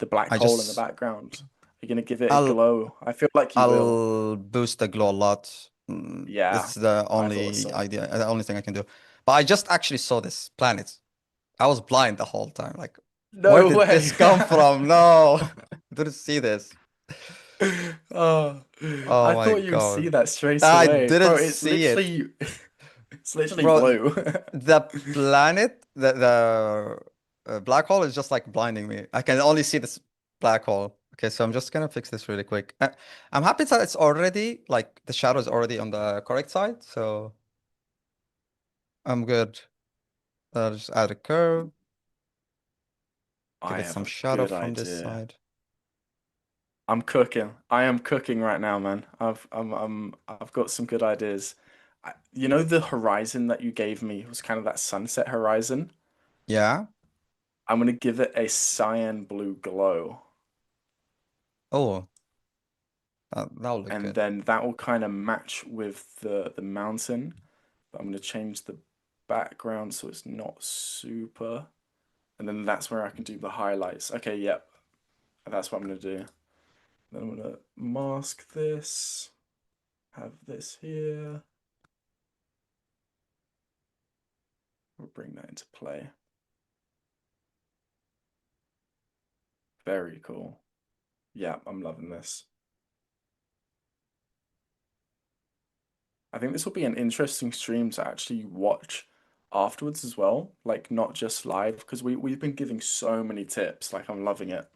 S1: black
S2: I
S1: hole in the
S2: just
S1: background? Are you gonna give it a
S2: I'll
S1: glow? I feel like you will.
S2: I'll boost the glow a lot.
S1: Yeah,
S2: It's the
S1: I thought
S2: only
S1: so.
S2: idea, the only thing I can do. But I just actually saw this planet. I was blind the whole time. Like, where
S1: No
S2: did
S1: way.
S2: this come from? No, didn't see this.
S1: Oh,
S2: Oh
S1: I
S2: my
S1: thought you would see
S2: God.
S1: that straight
S2: I
S1: away, bro.
S2: didn't see it.
S1: It's literally
S2: Bro,
S1: blue.
S2: the planet, the black hole is just like blinding me. I can only see this black hole. Okay, so I'm just gonna fix this really quick. I'm happy that it's already like the shadow is already on the correct side, so I'm good. I'll just add a curve, give
S1: I
S2: it
S1: have
S2: some
S1: a
S2: shadow
S1: good
S2: from this
S1: idea.
S2: side.
S1: I'm cooking. I am cooking right now, man. I've got some good ideas. You know the horizon that you gave me was kind of that sunset horizon.
S2: Yeah.
S1: I'm gonna give it a cyan blue glow,
S2: Oh, that'll look
S1: and
S2: good.
S1: then that will kind of match with the mountain. But I'm gonna change the background so it's not super, and then that's where I can do the highlights. Okay, yep, that's what I'm gonna do. Then I'm gonna mask this, have this here. We'll bring that into play. Very cool. Yeah, I'm loving this. I think this will be an interesting stream to actually watch afterwards as well, like not just live, because we've been giving so many tips. Like I'm loving it.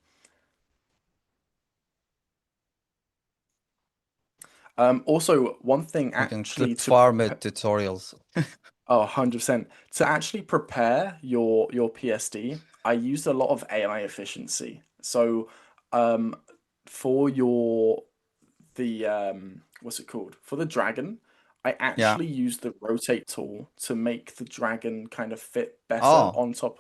S1: Also, one thing
S2: We can
S1: actually
S2: clip
S1: to
S2: farm
S1: prepare,
S2: it tutorials.
S1: oh, 100%. To actually prepare your PSD, I used a lot of AI efficiency. So, um, for the what's it called? For the dragon, I
S2: Yeah.
S1: actually used the rotate tool to make the dragon kind of fit better
S2: Oh,
S1: on top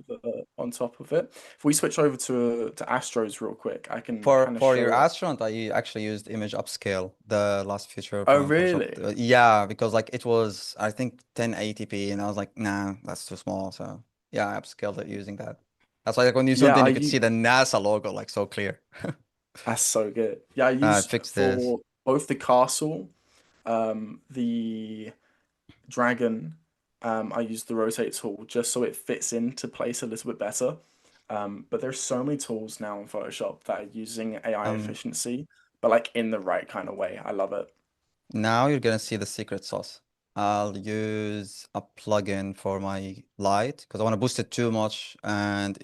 S1: of it. If we switch over to Astros real quick, I can
S2: for
S1: kind of
S2: for your
S1: show.
S2: astronaut, I actually used image upscale, the last feature
S1: Oh,
S2: from Photoshop.
S1: really?
S2: Yeah, because like it was I think 1080p, and I was like, nah, that's too small. So yeah, I upscaled it using that. That's why like when you zoomed
S1: Yeah,
S2: in, you could see the NASA logo like so clear.
S1: that's so good. Yeah, I
S2: I
S1: used
S2: fixed this.
S1: for both the castle, the dragon, I use the rotate tool just so it fits into place a little bit better. But there's so many tools now in Photoshop that are using AI
S2: Um,
S1: efficiency, but like in the right kind of way. I love it.
S2: Now you're gonna see the secret sauce. I'll use a plugin for my light because I want to boost it too much, and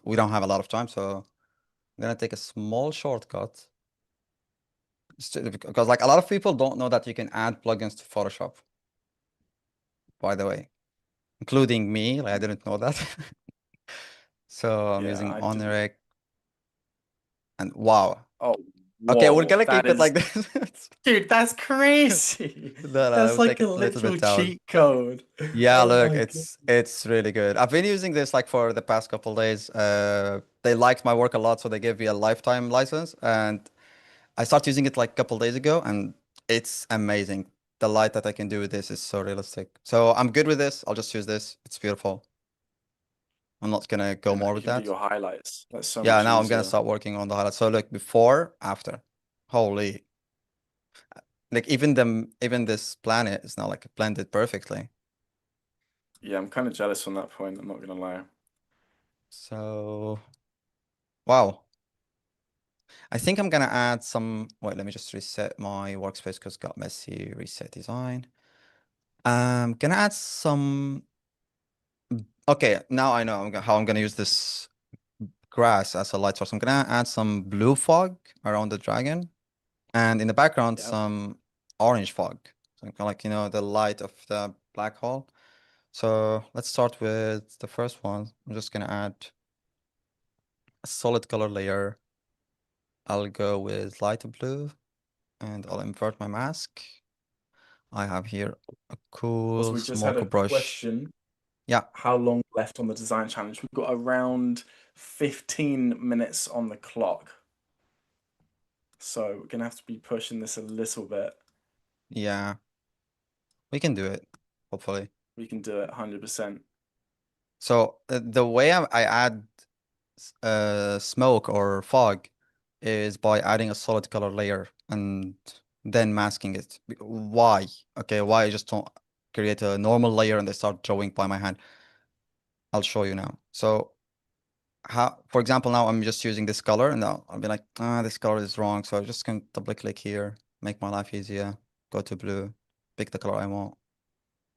S2: we don't have a lot of time, so I'm gonna take a small shortcut. Because like a lot of people don't know that you can add plugins to Photoshop, by the way, including me. Like I didn't know that. So I'm
S1: Yeah,
S2: using
S1: I didn't.
S2: Onirec and wow.
S1: Oh,
S2: Okay, we're
S1: whoa,
S2: gonna
S1: that
S2: keep it
S1: is,
S2: like this.
S1: dude, that's crazy.
S2: No, no,
S1: That's
S2: we'll take
S1: like a
S2: it a little
S1: literal
S2: bit down.
S1: cheat code.
S2: Yeah,
S1: Oh
S2: look,
S1: my God.
S2: it's really good. I've been using this like for the past couple days. They liked my work a lot, so they gave me a lifetime license, and I started using it like a couple days ago, and it's amazing. The light that I can do with this is so realistic. So I'm good with this. I'll just use this. It's beautiful. I'm not gonna go
S1: And now
S2: more
S1: you
S2: with
S1: can do
S2: that.
S1: your highlights. That's so
S2: Yeah,
S1: much
S2: now I'm gonna
S1: easier.
S2: start working on the highlights. So look, before, after. Holy, like even this planet is now like blended perfectly.
S1: Yeah, I'm kind of jealous on that point. I'm not gonna lie.
S2: So wow. I think I'm gonna add some. Wait, let me just reset my workspace because it got messy. Reset design. Gonna add some. Okay, now I know how I'm gonna use this grass as a light source. I'm gonna add some blue fog around the dragon, and in the background
S1: Yep.
S2: some orange fog. So kind of like the light of the black hole. So let's start with the first one. I'm just gonna add a solid color layer. I'll go with lighter blue and I'll invert my mask. I have here a
S1: Also,
S2: cool
S1: we just had
S2: smoker
S1: a
S2: brush.
S1: question.
S2: Yeah,
S1: How long left on the design challenge? We've got around 15 minutes on the clock. So we're gonna have to be pushing this a little bit.
S2: yeah, we can do it, hopefully.
S1: We can do it 100%.
S2: So the way I add smoke or fog is by adding a solid color layer and then masking it. Why? Okay, why I just don't create a normal layer and they start drawing by my hand? I'll show you now. So how, for example, now I'm just using this color and now I'll be like, ah, this color is wrong. So I just can double click here, make my life easier, go to blue, pick the color I want,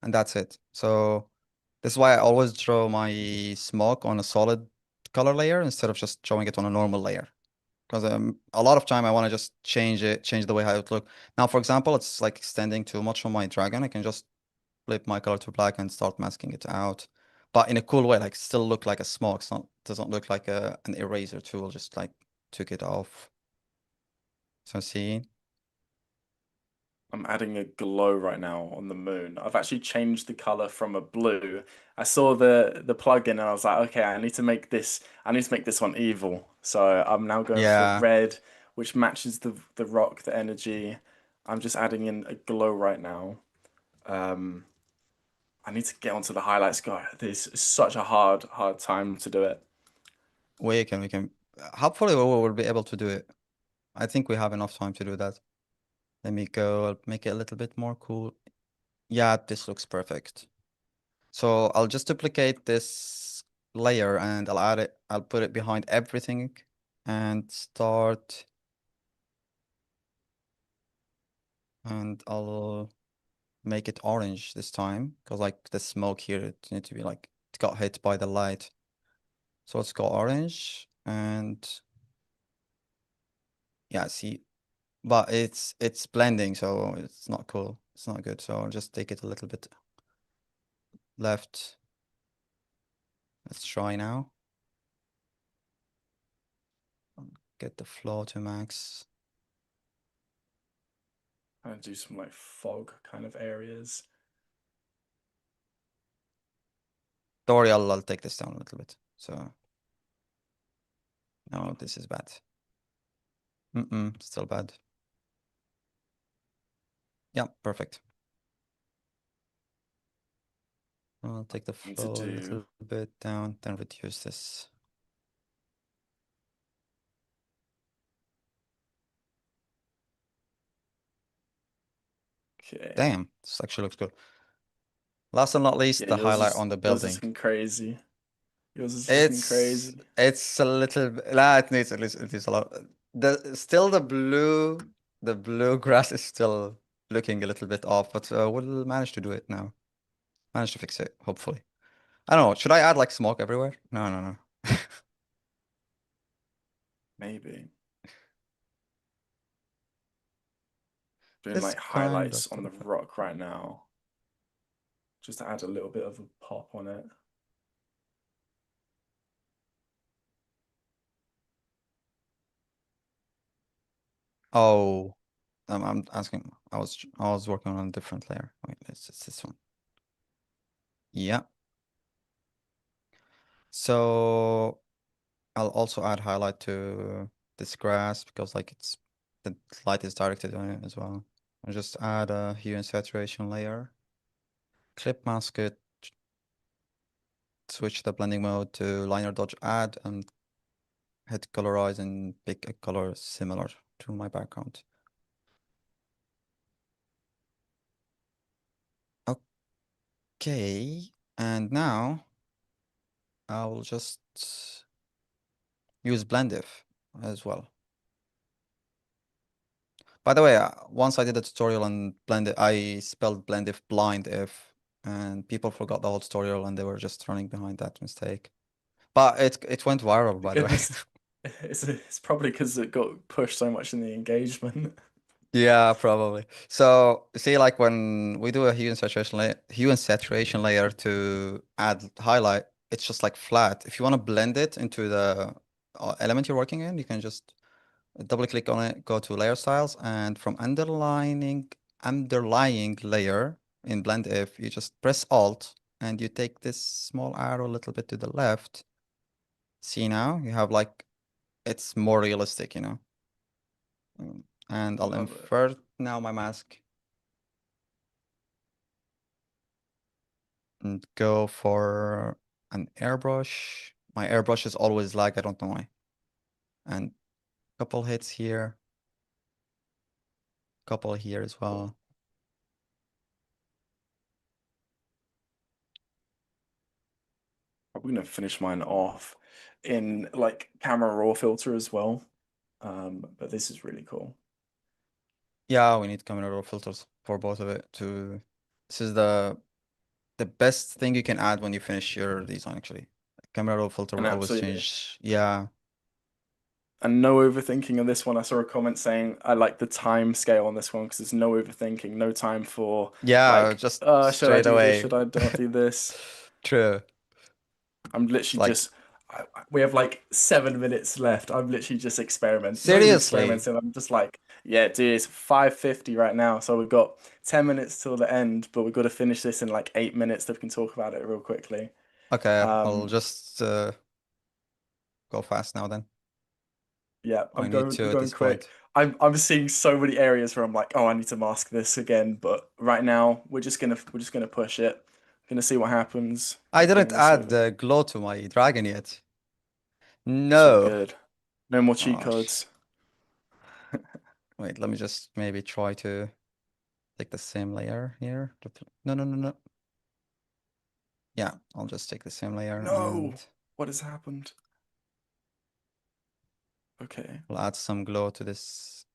S2: and that's it. So this is why I always draw my smoke on a solid color layer instead of just drawing it on a normal layer. Because a lot of time I want to just change the way how it look. Now, for example, it's like extending too much on my dragon. I can just flip my color to black and start masking it out. But in a cool way, like still look like a smoke. It's not doesn't look like an eraser tool, just like took it off. So see?
S1: I'm adding a glow right now on the moon. I've actually changed the color from a blue. I saw the plugin and I was like, okay, I need to make this one evil. So I'm now going for the
S2: Yeah,
S1: red, which matches the rock, the energy. I'm just adding in a glow right now. Um, I need to get onto the highlights. God, this is such a hard time to do it.
S2: we can hopefully we will be able to do it. I think we have enough time to do that. Let me go, I'll make it a little bit more cool. Yeah, this looks perfect. So I'll just duplicate this layer and I'll add it, I'll put it behind everything and start, and I'll make it orange this time because like the smoke here, it need to be like, it got hit by the light. So let's go orange and yeah, see, but it's blending, so it's not cool. It's not good. So I'll just take it a little bit left. Let's try now. Get the flow to max.
S1: I'm gonna do some like fog kind of areas.
S2: Don't worry, I'll take this down a little bit. So no, this is bad. Still bad. Yeah, perfect. I'll take the
S1: Need to
S2: flow a
S1: do
S2: little bit down, then reduce this.
S1: okay.
S2: Damn, this actually looks good. Last but not least,
S1: Yeah,
S2: the highlight on the
S1: yours is
S2: building.
S1: looking crazy. Yours is looking
S2: It's
S1: crazy.
S2: it's a little nah, it needs at least it needs a lot. The still the blue grass is still looking a little bit off, but we'll manage to do it now. Manage to fix it, hopefully. I don't know. Should I add like smoke everywhere? No, no, no.
S1: Maybe. Doing
S2: This
S1: like
S2: kind of
S1: highlights on
S2: still
S1: the
S2: okay.
S1: rock right now, just to add a little bit of a pop on it.
S2: Oh, I'm asking. I was working on a different layer. Wait, it's this one. Yeah. So I'll also add highlight to this grass because like the light is directed on it as well. I'll just add a hue and saturation layer. Clip mask it, switch the blending mode to liner dodge add and hit colorize and pick a color similar to my background. Okay, and now I will just use blend if as well. By the way, once I did a tutorial on blend, I spelled blend if blind if, and people forgot the whole tutorial and they were just running behind that mistake. But it went viral, by the way.
S1: Goodness, it's probably because it got pushed so much in the engagement.
S2: Yeah, probably. So see, like when we do a hue and saturation layer to add highlight, it's just like flat. If you want to blend it into the element you're working in, you can just double click on it, go to layer styles, and from underlying layer in blend if you just press Alt and you take this small arrow a little bit to the left. See now you have like it's more realistic, you know. And I'll
S1: Love it.
S2: invert now my mask and go for an airbrush. My airbrush is always lag, I don't know why. And couple hits here, couple here as well.
S1: I'm gonna finish mine off in like camera raw filter as well. But this is really cool.
S2: Yeah, we need camera raw filters for both of it to this is the best thing you can add when you finish your design actually. Camera raw filter
S1: And
S2: will always
S1: absolutely,
S2: change. Yeah.
S1: and no overthinking on this one. I saw a comment saying I like the time scale on this one because there's no overthinking, no time for
S2: Yeah,
S1: like,
S2: just
S1: should I
S2: straight
S1: do this?
S2: away.
S1: Should I not do this?
S2: True.
S1: I'm
S2: It's
S1: literally
S2: like
S1: just, we have like 7 minutes left. I'm literally just not even
S2: seriously.
S1: experimenting. I'm just like, yeah, dude, it's 5:50 right now. So we've got 10 minutes till the end, but we've got to finish this in like 8 minutes that we can talk about it real quickly.
S2: Okay, I'll
S1: Um,
S2: just go fast now then.
S1: yeah,
S2: I need
S1: I'm
S2: to at
S1: going
S2: this
S1: quick.
S2: point.
S1: I'm seeing so many areas where I'm like, oh, I need to mask this again. But right now, we're just gonna push it. Gonna see what happens.
S2: I didn't
S1: Bring this
S2: add
S1: over.
S2: the glow to my dragon yet.
S1: It's all
S2: No.
S1: good. No more cheat
S2: Oh,
S1: codes.
S2: wait, let me just maybe try to take the same layer here. No, no, no, no. Yeah, I'll just take the same layer
S1: No,
S2: and
S1: what has happened? Okay.
S2: we'll add some glow to this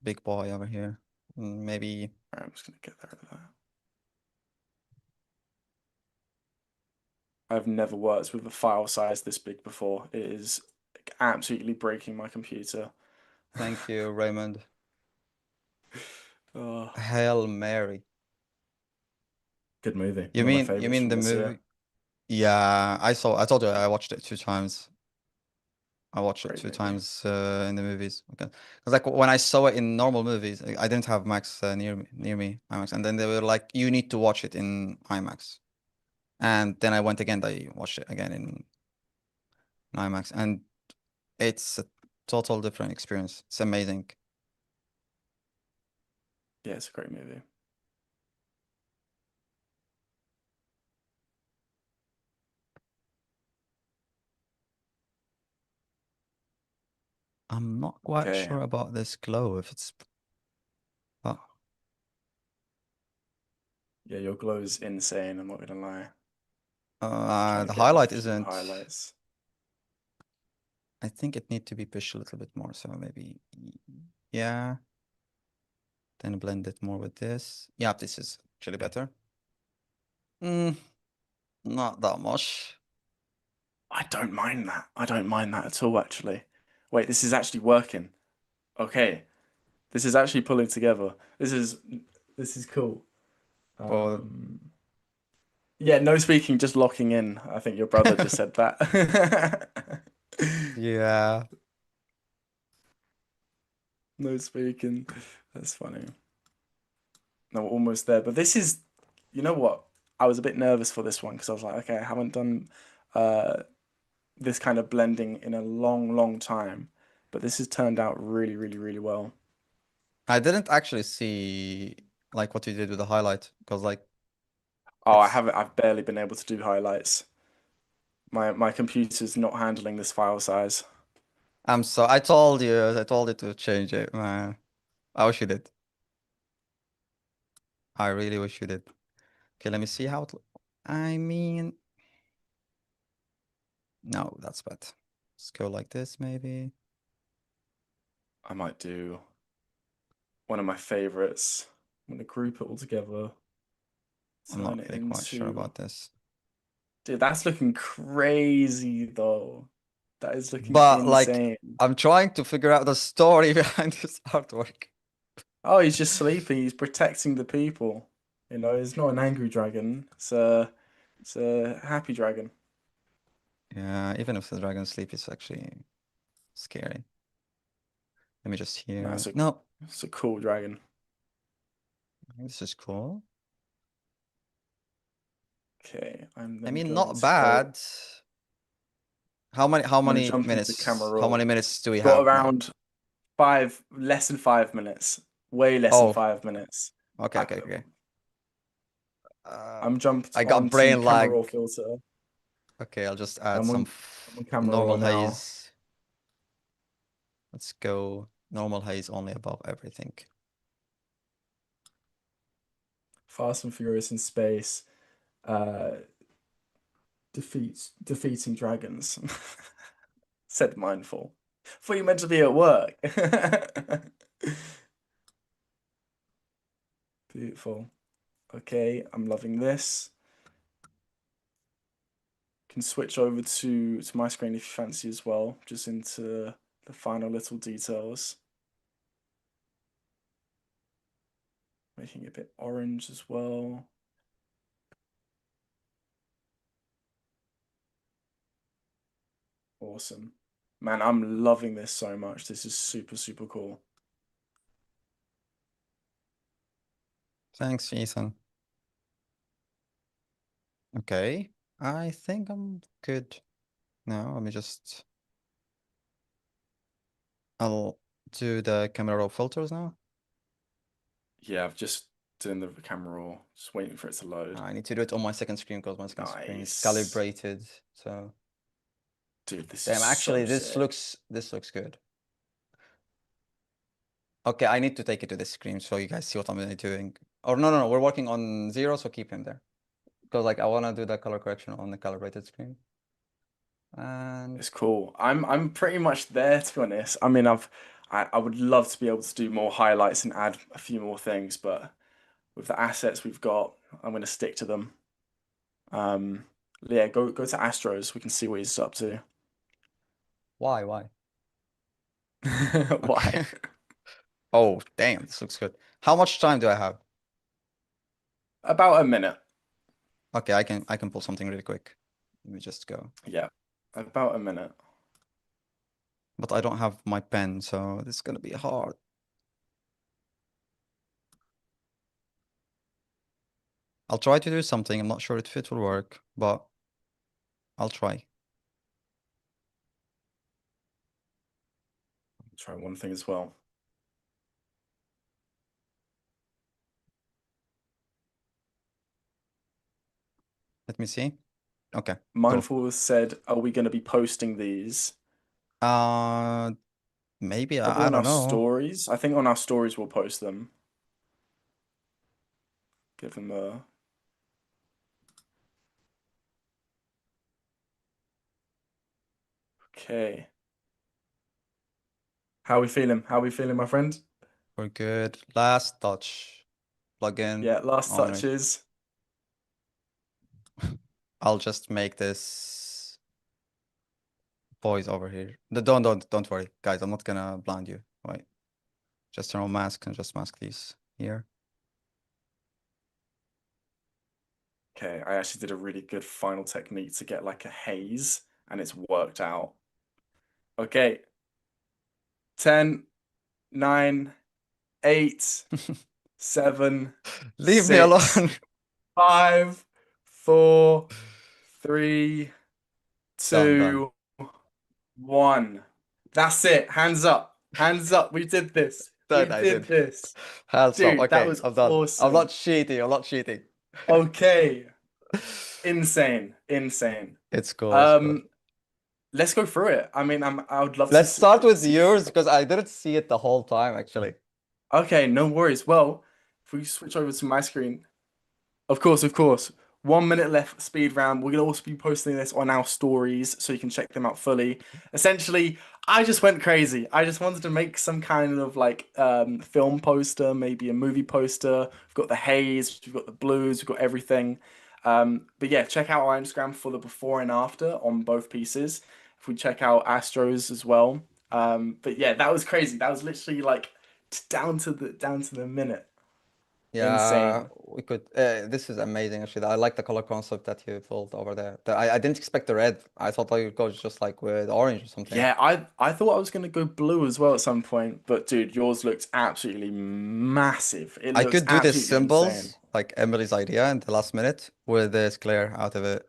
S2: big boy over here. Maybe
S1: Alright, I'm just gonna get rid of that. I've never worked with a file size this big before. It is absolutely breaking my computer.
S2: thank you, Raymond.
S1: Oh,
S2: Hail Mary.
S1: good movie.
S2: You
S1: One of my
S2: mean you
S1: favorites
S2: mean
S1: from
S2: the
S1: this year.
S2: movie? Yeah, I told you I watched it 2 times. I watched it
S1: Great
S2: two
S1: movie.
S2: times in the movies. Okay, because like when I saw it in normal movies, I didn't have Max near me IMAX, and then they were like, "You need to watch it in IMAX." And then I went again. I watched it again in IMAX, and it's a total different experience. It's amazing.
S1: Yeah, it's a great movie.
S2: I'm not quite
S1: Okay.
S2: sure about this glow if it's. Oh,
S1: Yeah, your glow is insane, I'm not gonna lie. Trying to
S2: the
S1: get a
S2: highlight
S1: few
S2: isn't.
S1: highlights.
S2: I think it need to be pushed a little bit more. So maybe, yeah. Then blend it more with this. Yeah, this is actually better. Mm, not that much.
S1: I don't mind that. I don't mind that at all, actually. Wait, this is actually working. Okay. This is actually pulling together. This is cool.
S2: Or
S1: Um, yeah, no speaking, just locking in. I think your brother just said that.
S2: yeah.
S1: No speaking. That's funny. No, we're almost there. But this is, you know what? I was a bit nervous for this one because I was like, okay, I haven't done uh, this kind of blending in a long, long time. But this has turned out really, really, really well.
S2: I didn't actually see like what you did with the highlight because like
S1: Oh, I
S2: it's
S1: haven't. I've barely been able to do highlights. My computer's not handling this file size.
S2: I told you to change it, man. I wish you did. I really wish you did. Okay, let me see how it I mean no, that's bad. Let's go like this maybe.
S1: I might do one of my favorites. I'm gonna group it all together,
S2: I'm
S1: turn
S2: not
S1: it
S2: really quite sure
S1: into.
S2: about this.
S1: Dude, that's looking crazy though. That is looking
S2: But like
S1: insane.
S2: I'm trying to figure out the story behind this artwork.
S1: Oh, he's just sleeping. He's protecting the people. It's not an angry dragon. It's a happy dragon.
S2: Yeah, even if the dragon sleep is actually scary. Let me just
S1: No,
S2: hear. No,
S1: it's a cool dragon.
S2: this is cool.
S1: Okay, I'm
S2: I
S1: then
S2: mean,
S1: going
S2: not
S1: to go.
S2: bad. How
S1: I'm
S2: many how
S1: going to
S2: many
S1: jump into the
S2: minutes?
S1: camera
S2: How many
S1: roll.
S2: minutes do we
S1: Got
S2: have now?
S1: around less than 5 minutes. Way less than
S2: Oh,
S1: 5 minutes.
S2: okay,
S1: I,
S2: okay, okay. Uh,
S1: I'm jumped
S2: I got
S1: onto
S2: brain
S1: camera roll
S2: lag.
S1: filter.
S2: Okay, I'll just add
S1: I'm
S2: some
S1: on I'm on camera
S2: normal
S1: roll now.
S2: haze. Let's go normal haze only above everything.
S1: Fast and Furious in space. Uh, defeating dragons. Said mindful. Thought you meant to be at work. Beautiful. Okay, I'm loving this. Can switch over to my screen if you fancy as well, just into the final little details. Making it a bit orange as well. Awesome. Man, I'm loving this so much. This is super, super cool.
S2: Thanks, Ethan. Okay, I think I'm good. Now, let me just. I'll do the camera raw filters now.
S1: Yeah, I've just doing the camera roll, just waiting for it to load.
S2: I need to do it on my second screen because my second screen is
S1: Nice.
S2: calibrated. So,
S1: Dude, this is
S2: damn,
S1: so
S2: actually,
S1: sick.
S2: this looks good. Okay, I need to take it to the screen so you guys see what I'm really doing. Or no, no, no, we're working on zero, so keep him there. Because like I want to do the color correction on the calibrated screen. And
S1: It's cool. I'm pretty much there to be honest. I mean, I would love to be able to do more highlights and add a few more things, but with the assets we've got, I'm gonna stick to them. Um, yeah, go to Astros. We can see what he's up to.
S2: why, why?
S1: Why?
S2: Okay. Oh, damn, this looks good. How much time do I have?
S1: About a minute.
S2: Okay, I can pull something really quick. Let me just go.
S1: Yeah, about a minute.
S2: But I don't have my pen, so this is gonna be hard. I'll try to do something. I'm not sure if it will work, but I'll try.
S1: Try one thing as well.
S2: Let me see. Okay, cool.
S1: Mindful has said, "Are we going to be posting these?
S2: Uh, maybe
S1: Probably
S2: I
S1: on
S2: don't
S1: our
S2: know.
S1: stories. I think on our stories we'll post them. Give them a okay. How we feeling? How we feeling, my friend?
S2: We're good. Last touch. Plug in.
S1: Yeah, last
S2: On it.
S1: touches.
S2: I'll just make this voice over here. Don't worry, guys. I'm not gonna blind you. Wait. Just turn on mask and just mask these here.
S1: Okay, I actually did a really good final technique to get like a haze, and it's worked out. Okay, 10, 9, 8, 7,
S2: Leave me
S1: 6,
S2: alone.
S1: 5, 4, 3,
S2: Done, done.
S1: 2, 1. That's it. Hands up. Hands up. We did this. We
S2: Done, I
S1: did
S2: did.
S1: this.
S2: Hands up.
S1: Dude, that
S2: Okay,
S1: was
S2: I'm done. I'm not
S1: awesome.
S2: cheating. I'm not cheating.
S1: Okay. Insane. Insane.
S2: It's cool. It's cool.
S1: Um, let's go through it. I mean, I would love to
S2: Let's start with
S1: see.
S2: yours because I didn't see it the whole time, actually.
S1: Okay, no worries. Well, if we switch over to my screen, of course, of course. 1 minute left speed round. We're gonna also be posting this on our stories so you can check them out fully. Essentially, I just went crazy. I just wanted to make some kind of like film poster, maybe a movie poster. We've got the haze, we've got the blues, we've got everything. But yeah, check out our Instagram for the before and after on both pieces. If we check out Astros as well. But yeah, that was crazy. That was literally like down to the minute.
S2: Yeah,
S1: Insane.
S2: we could. This is amazing, actually. I like the color concept that you pulled over there. I didn't expect the red. I thought I would go just like with orange or something.
S1: Yeah, I thought I was gonna go blue as well at some point, but dude, yours looked absolutely massive. It
S2: I
S1: looks
S2: could do the
S1: absolutely insane.
S2: symbols, like Emily's idea in the last minute, with this glare out of it.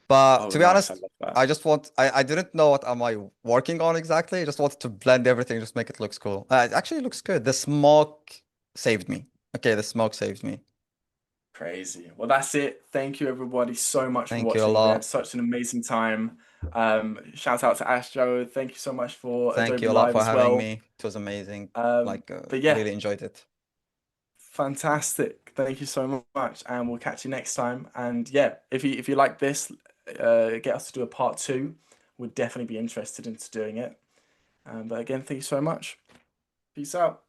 S2: But
S1: Oh,
S2: to be
S1: nice. I
S2: honest,
S1: love that.
S2: I didn't know what am I working on exactly. I just wanted to blend everything, just make it looks cool. It actually looks good. The smoke saved me. Okay, the smoke saved me.
S1: Crazy. Well, that's it. Thank you everybody so much for
S2: Thank you a
S1: watching. We had
S2: lot.
S1: such an amazing time. Shout out to Astro. Thank you so much for
S2: Thank
S1: Adobe
S2: you a lot
S1: Live
S2: for
S1: as
S2: having
S1: well.
S2: me. It was amazing.
S1: But yeah,
S2: Really enjoyed it.
S1: fantastic. Thank you so much, and we'll catch you next time. And yeah, if you like this, get us to do a part two. We'd definitely be interested into doing it. But again, thank you so much. Peace out.